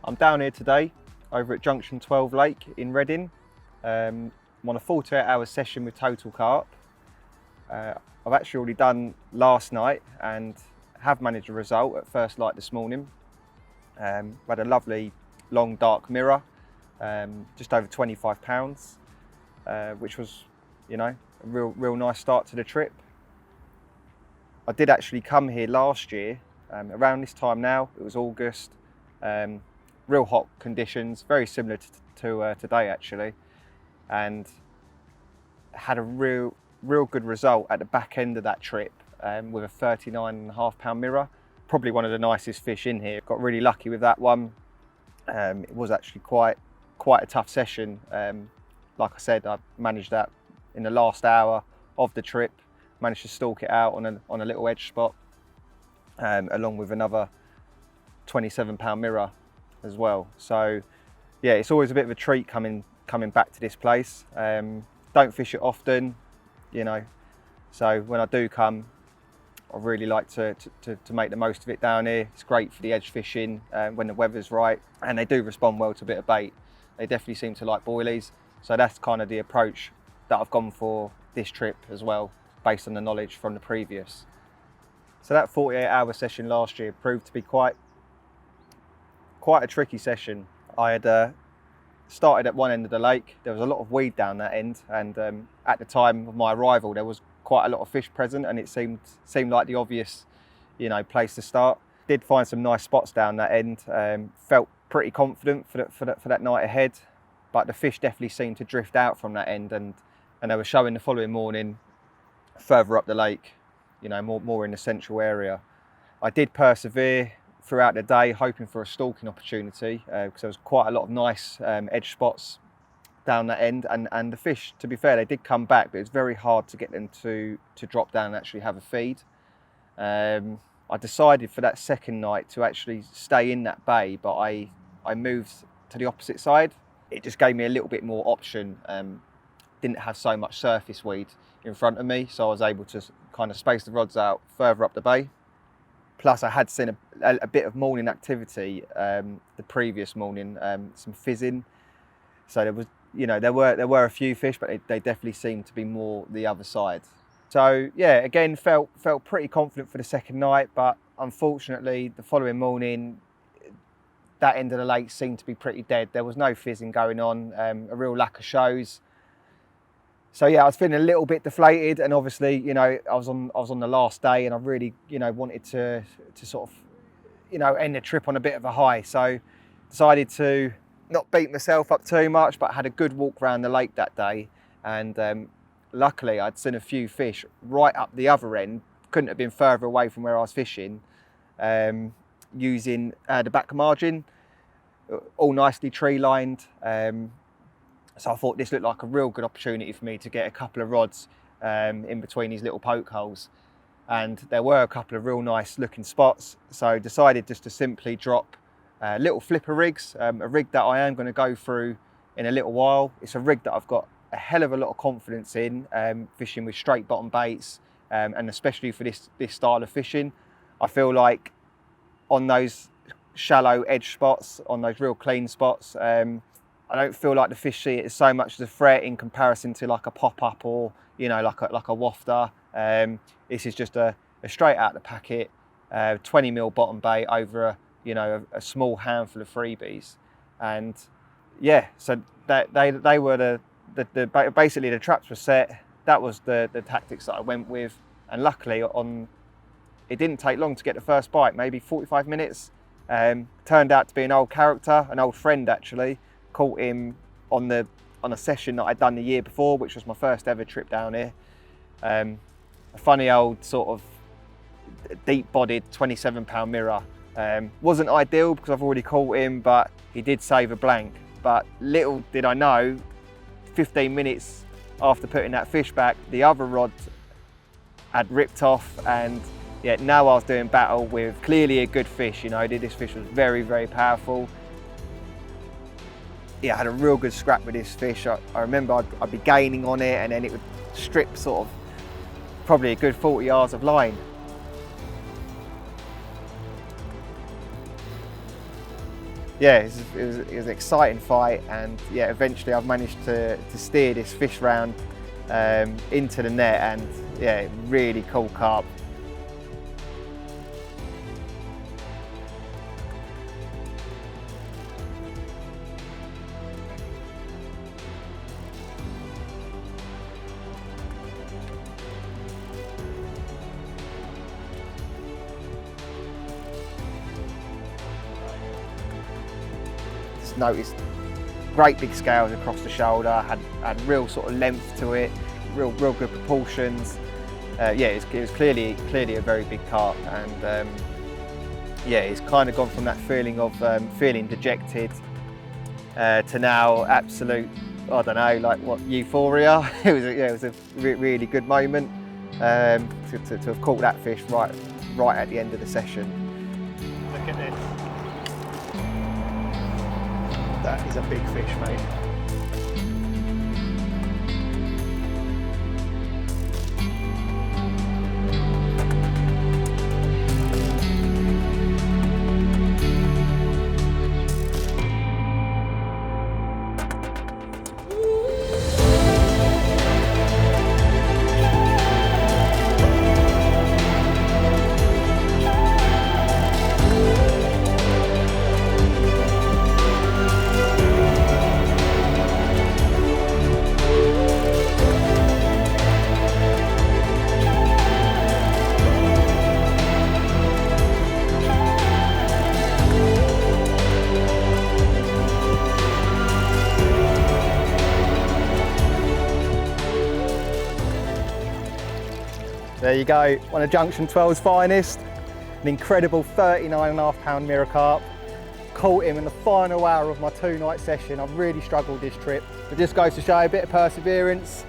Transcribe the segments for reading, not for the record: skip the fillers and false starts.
I'm down here today over at Junction 12 Lake in Reading. I'm on a 48-hour session with Total Carp. I've actually already done last night and have managed a result at first light this morning. We had a lovely long dark mirror, just over 25 pounds, which was, a real nice start to the trip. I did actually come here last year, around this time now. It was August, real hot conditions, very similar to today actually, and had a real good result at the back end of that trip with a 39.5 pound mirror. Probably one of the nicest fish in here. Got really lucky with that one. It was actually quite a tough session. Like I said, I managed that in the last hour of the trip. Managed to stalk it out on a little edge spot, along with another 27 pound mirror as well. So yeah, it's always a bit of a treat coming back to this place. Don't fish it often, so when I do come, I really like to make the most of it down here. It's great for the edge fishing when the weather's right, and they do respond well to a bit of bait. They definitely seem to like boilies, so that's kind of the approach that I've gone for this trip as well, based on the knowledge from the previous. So that 48-hour session last year proved to be quite a tricky session. I had started at one end of the lake. There was a lot of weed down that end, and at the time of my arrival there was quite a lot of fish present, and it seemed like the obvious place to start. Did find some nice spots down that end. Felt pretty confident for that night ahead, but the fish definitely seemed to drift out from that end, and they were showing the following morning further up the lake, more in the central area. I did persevere throughout the day, hoping for a stalking opportunity, because there was quite a lot of nice edge spots down that end, and the fish, to be fair, they did come back, but it was very hard to get them to drop down and actually have a feed. I decided for that second night to actually stay in that bay, but I moved to the opposite side. It just gave me a little bit more option. Didn't have so much surface weed in front of me, so I was able to kind of space the rods out further up the bay. Plus I had seen a bit of morning activity the previous morning, some fizzing. So there was, there were a few fish, but they definitely seemed to be more the other side. So yeah, again, felt pretty confident for the second night, but unfortunately the following morning, that end of the lake seemed to be pretty dead. There was no fizzing going on, a real lack of shows. So yeah, I was feeling a little bit deflated, and obviously, I was on the last day, and I really, wanted to sort of, end the trip on a bit of a high. So decided to not beat myself up too much, but had a good walk around the lake that day, and luckily I'd seen a few fish right up the other end. Couldn't have been further away from where I was fishing, using the back margin, all nicely tree lined. So I thought this looked like a real good opportunity for me to get a couple of rods in between these little poke holes. And there were a couple of real nice looking spots. So decided just to simply drop little flipper rigs, a rig that I am going to go through in a little while. It's a rig that I've got a hell of a lot of confidence in, fishing with straight bottom baits, and especially for this style of fishing. I feel like on those shallow edge spots, on those real clean spots, I don't feel like the fish see it as so much as a threat in comparison to like a pop-up or, like a wafter. This is just a straight out the packet, 20mm bottom bait over a small handful of freebies. And yeah, so they were basically the traps were set. That was the tactics that I went with. And luckily it didn't take long to get the first bite, maybe 45 minutes. Turned out to be an old character, an old friend actually. Caught him on a session that I'd done the year before, which was my first ever trip down here. A funny old sort of deep-bodied 27 pound mirror. Wasn't ideal because I've already caught him, but he did save a blank. But little did I know, 15 minutes after putting that fish back, the other rod had ripped off, and yeah, now I was doing battle with clearly a good fish. This fish was very, very powerful. Yeah, I had a real good scrap with this fish. I remember I'd be gaining on it, and then it would strip sort of probably a good 40 yards of line. yeah, it was an exciting fight, and yeah, eventually I've managed to steer this fish round into the net, and yeah, really cool carp. Just noticed great big scales across the shoulder, had real sort of length to it, real good proportions. Yeah, it was clearly a very big carp, and yeah, it's kind of gone from that feeling of feeling dejected to now absolute, I don't know, like what, euphoria. It was a really good moment to have caught that fish right at the end of the session. Look at this. That is a big fish, mate. There you go, one of Junction 12's finest, an incredible 39.5 mirror carp. Caught him in the final hour of my 2-night session. I've really struggled this trip, but just goes to show a bit of perseverance.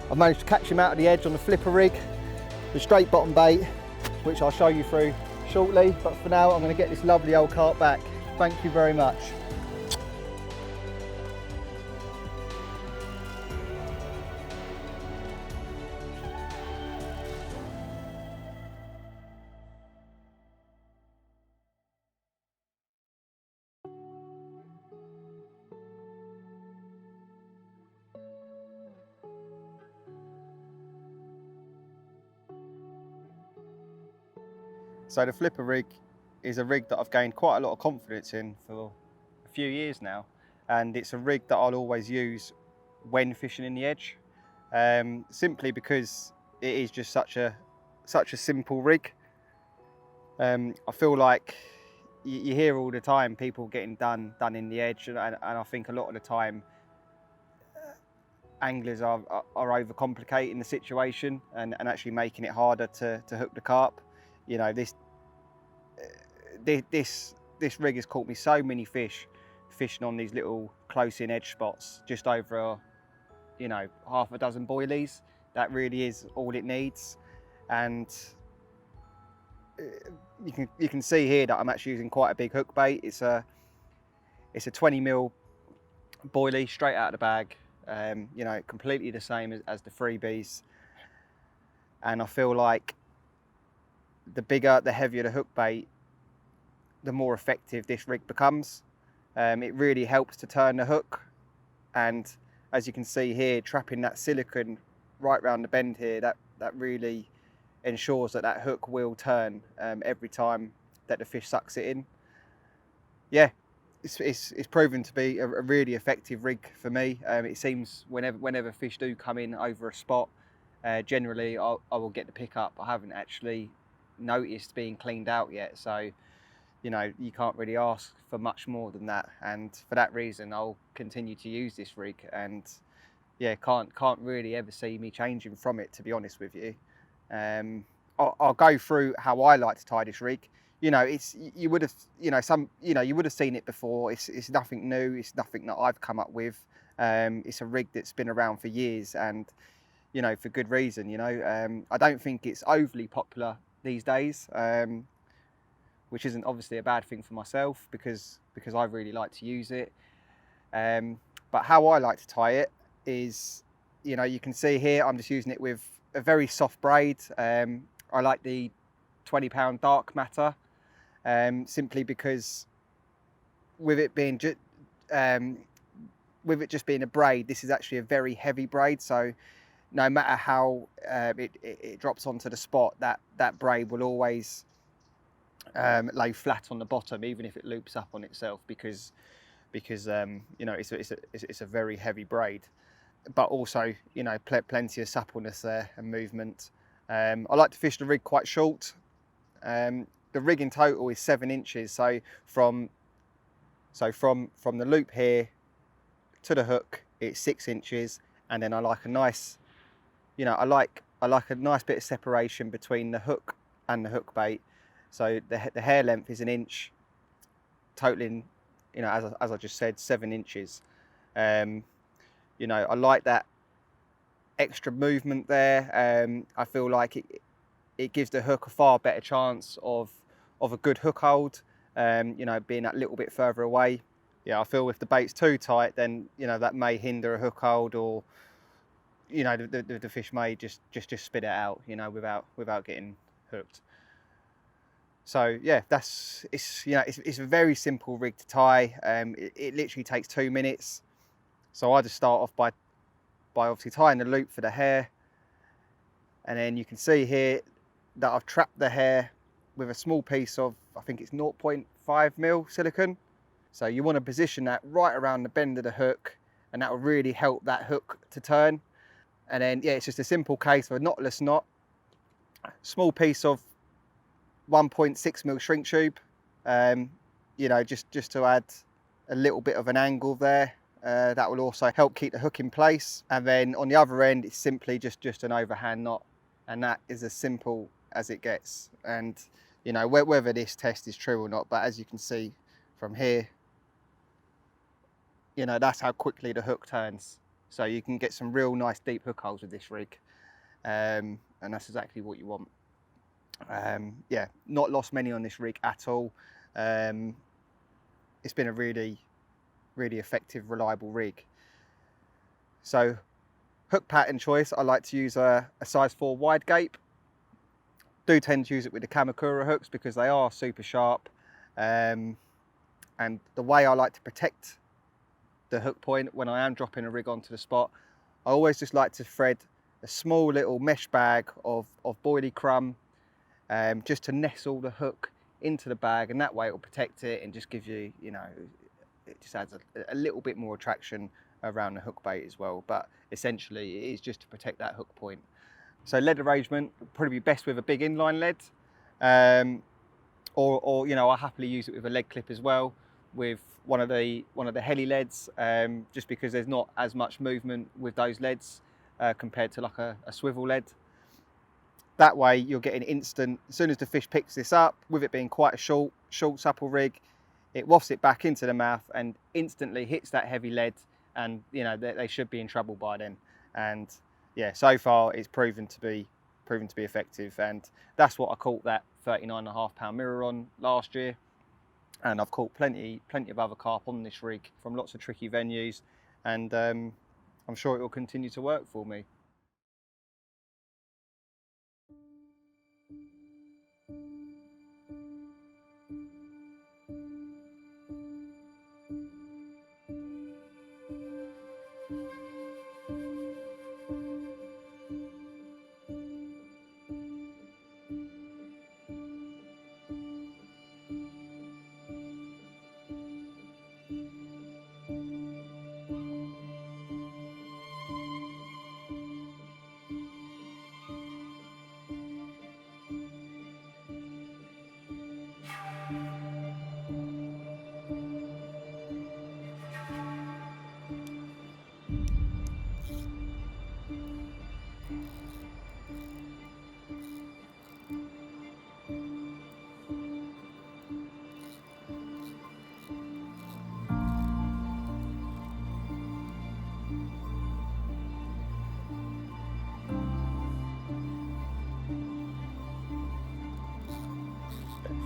I've managed to catch him out of the edge on the flipper rig with straight bottom bait, which I'll show you through shortly, but for now I'm going to get this lovely old carp back. Thank you very much. So the flipper rig is a rig that I've gained quite a lot of confidence in for a few years now, and it's a rig that I'll always use when fishing in the edge, simply because it is just such a simple rig. I feel like you hear all the time people getting done in the edge, and I think a lot of the time anglers are overcomplicating the situation and actually making it harder to hook the carp. You know, this rig has caught me so many fish fishing on these little close-in edge spots, just over, you know, half a dozen boilies. That really is all it needs, and you can see here that I'm actually using quite a big hook bait. It's a 20mm boilie straight out of the bag. You know, completely the same as the freebies, and I feel like the bigger, the heavier the hook bait, the more effective this rig becomes. It really helps to turn the hook, and as you can see here, trapping that silicone right round the bend here, that really ensures that hook will turn every time that the fish sucks it in. Yeah, it's proven to be a really effective rig for me. It seems whenever fish do come in over a spot, generally I will get the pick up. I haven't actually noticed being cleaned out yet, so you know, you can't really ask for much more than that, and for that reason I'll continue to use this rig, and yeah, can't really ever see me changing from it, to be honest with you. I'll go through how I like to tie this rig. You know, you would have seen it before. It's nothing new. It's nothing that I've come up with. It's a rig that's been around for years, and you know, for good reason. You know, I don't think it's overly popular these days, which isn't obviously a bad thing for myself because I really like to use it. But how I like to tie it is, you know, you can see here I'm just using it with a very soft braid. I like the 20 pound dark matter, simply because with it being with it just being a braid, this is actually a very heavy braid. So no matter how it drops onto the spot, that braid will always lay flat on the bottom, even if it loops up on itself, because you know, it's a very heavy braid. But also, you know, plenty of suppleness there and movement. I like to fish the rig quite short. The rig in total is 7 inches. So from the loop here to the hook, it's 6 inches, and then I like a nice, you know, I like a nice bit of separation between the hook and the hook bait. So the hair length is 1 inch, totaling, you know, as I just said, 7 inches. You know, I like that extra movement there. I feel like it gives the hook a far better chance of a good hook hold, you know, being that little bit further away. Yeah, I feel if the bait's too tight, then, you know, that may hinder a hook hold, or, you know, the fish may just spit it out, you know, without getting hooked. So yeah, it's a very simple rig to tie. It literally takes 2 minutes. So I just start off by obviously tying the loop for the hair, and then you can see here that I've trapped the hair with a small piece of, I think it's 0.5mm silicone. So you want to position that right around the bend of the hook, and that will really help that hook to turn. And then yeah, it's just a simple case of a knotless knot, small piece of 1.6mm shrink tube, you know, just to add a little bit of an angle there. That will also help keep the hook in place. And then on the other end, it's simply just an overhand knot, and that is as simple as it gets. And you know, whether this test is true or not, but as you can see from here, you know, that's how quickly the hook turns. So you can get some real nice deep hook holes with this rig, and that's exactly what you want. Yeah, not lost many on this rig at all. It's been a really effective, reliable rig. So hook pattern choice, I like to use a size 4 wide gape. Do tend to use it with the Kamakura hooks because they are super sharp. And the way I like to protect the hook point when I am dropping a rig onto the spot, I always just like to thread a small little mesh bag of boilie crumb, just to nestle the hook into the bag, and that way it will protect it and just give you, you know, it just adds a little bit more attraction around the hook bait as well. But essentially it is just to protect that hook point. So lead arrangement would probably be best with a big inline lead, or you know, I happily use it with a lead clip as well, with one of the heli leads, just because there's not as much movement with those leads compared to like a swivel lead. That way you're getting instant, as soon as the fish picks this up, with it being quite a short supple rig, it wafts it back into the mouth and instantly hits that heavy lead, and you know, they should be in trouble by then. And yeah, so far it's proven to be effective, and that's what I caught that 39.5 pound mirror on last year. And I've caught plenty of other carp on this rig from lots of tricky venues, and I'm sure it will continue to work for me.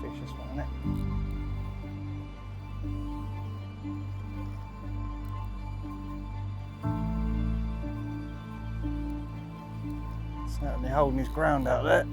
Fish this one, isn't it? Certainly holding his ground out there.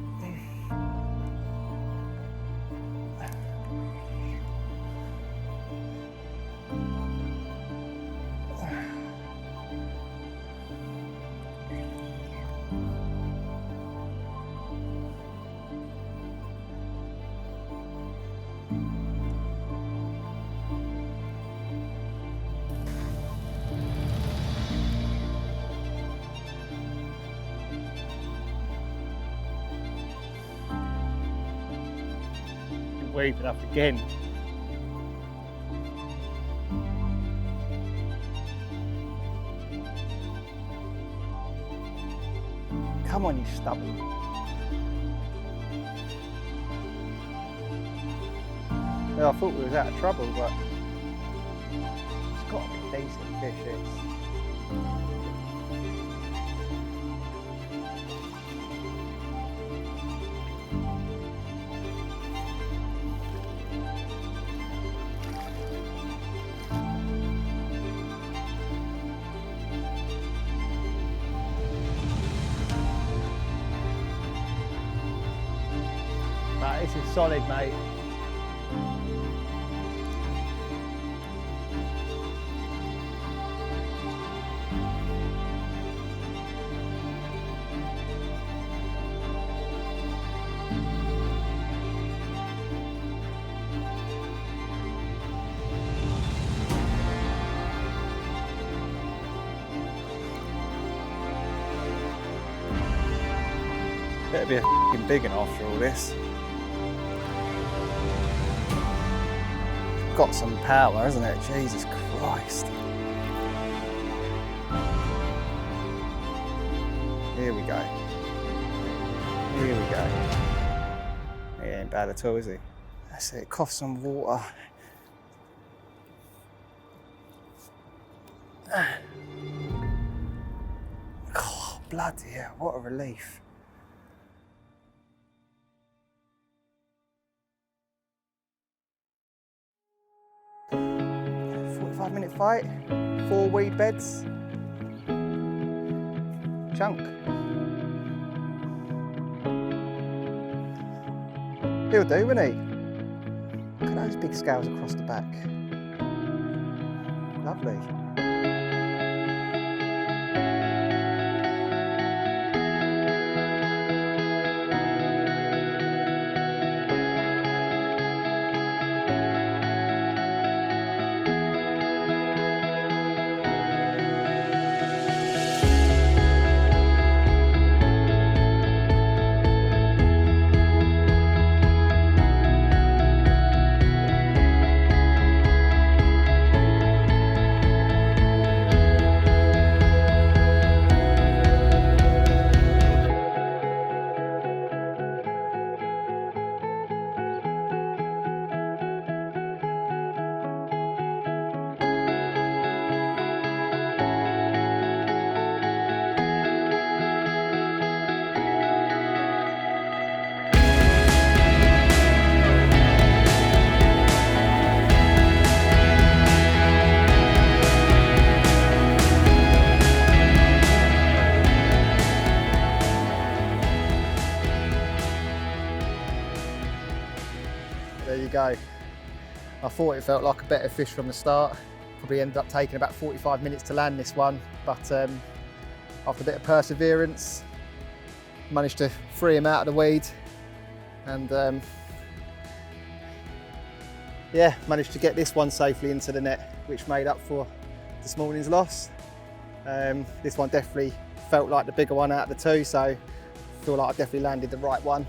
weeping up again. Come on, you stubborn. Yeah, I thought we was out of trouble, but it's got to be a decent fish, this. Right, this is solid, mate. Better be a f***ing big one after all this. Got some power, hasn't it? Jesus Christ. Here we go. Here we go. He ain't bad at all, is he? That's it, cough some water. Oh, bloody hell, what a relief. Minute fight, 4 weed beds, chunk. He'll do, won't he? Look at those big scales across the back. Lovely. There you go. I thought it felt like a better fish from the start. Probably ended up taking about 45 minutes to land this one, but after a bit of perseverance, managed to free him out of the weed, and yeah, managed to get this one safely into the net, which made up for this morning's loss. This one definitely felt like the bigger one out of the two, so I feel like I definitely landed the right one.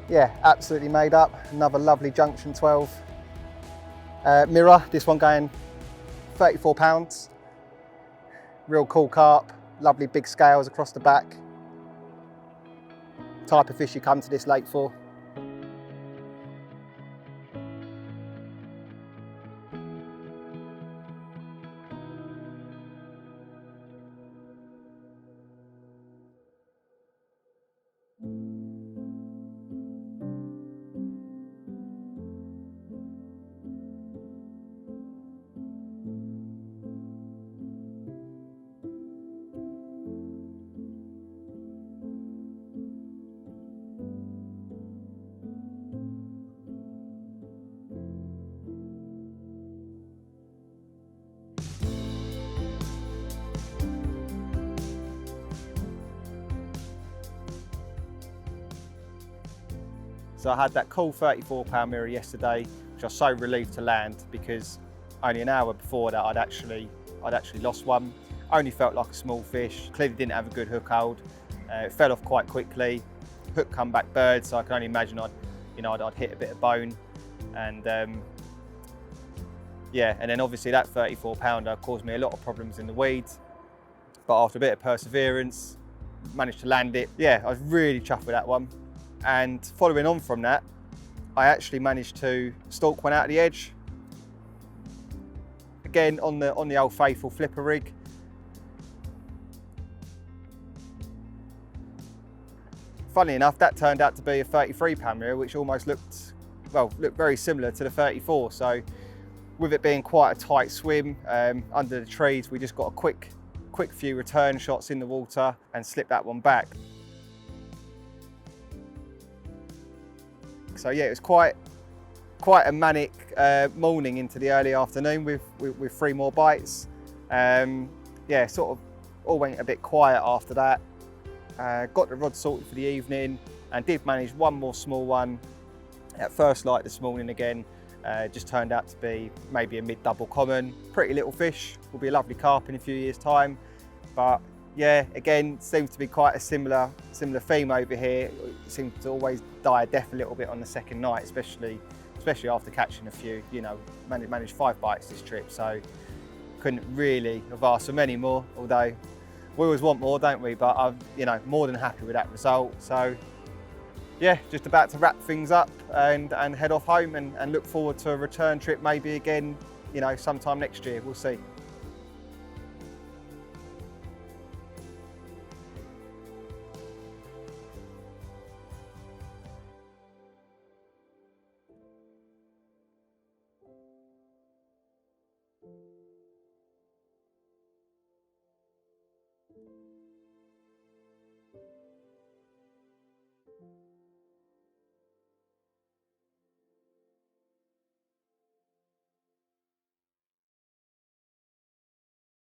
Yeah, absolutely made up. Another lovely Junction 12 mirror. This one going 34 pounds. Real cool carp, lovely big scales across the back. Type of fish you come to this lake for. So I had that cool 34-pound mirror yesterday, which I was so relieved to land because only an hour before that I'd actually lost one. Only felt like a small fish, clearly didn't have a good hook hold. It fell off quite quickly. Hook come back bird, so I can only imagine I'd you know, I'd hit a bit of bone, and yeah, and then obviously that 34 pounder caused me a lot of problems in the weeds, but after a bit of perseverance, managed to land it. Yeah, I was really chuffed with that one. And following on from that, I actually managed to stalk one out of the edge. Again, on the old faithful flipper rig. Funnily enough, that turned out to be a 33 pound reel, which almost looked very similar to the 34. So with it being quite a tight swim under the trees, we just got a quick few return shots in the water and slipped that one back. So yeah, it was quite a manic morning into the early afternoon with 3 more bites. Yeah, sort of all went a bit quiet after that. Got the rod sorted for the evening and did manage one more small one at first light this morning again. Just turned out to be maybe a mid-double common. Pretty little fish, will be a lovely carp in a few years' time. But yeah, again, seems to be quite a similar theme over here. It seems to always die a death a little bit on the second night, especially after catching a few. You know, managed 5 bites this trip, so couldn't really have asked for many more, although we always want more, don't we? But I'm, you know, more than happy with that result. So yeah, just about to wrap things up and head off home and look forward to a return trip maybe again, you know, sometime next year. We'll see.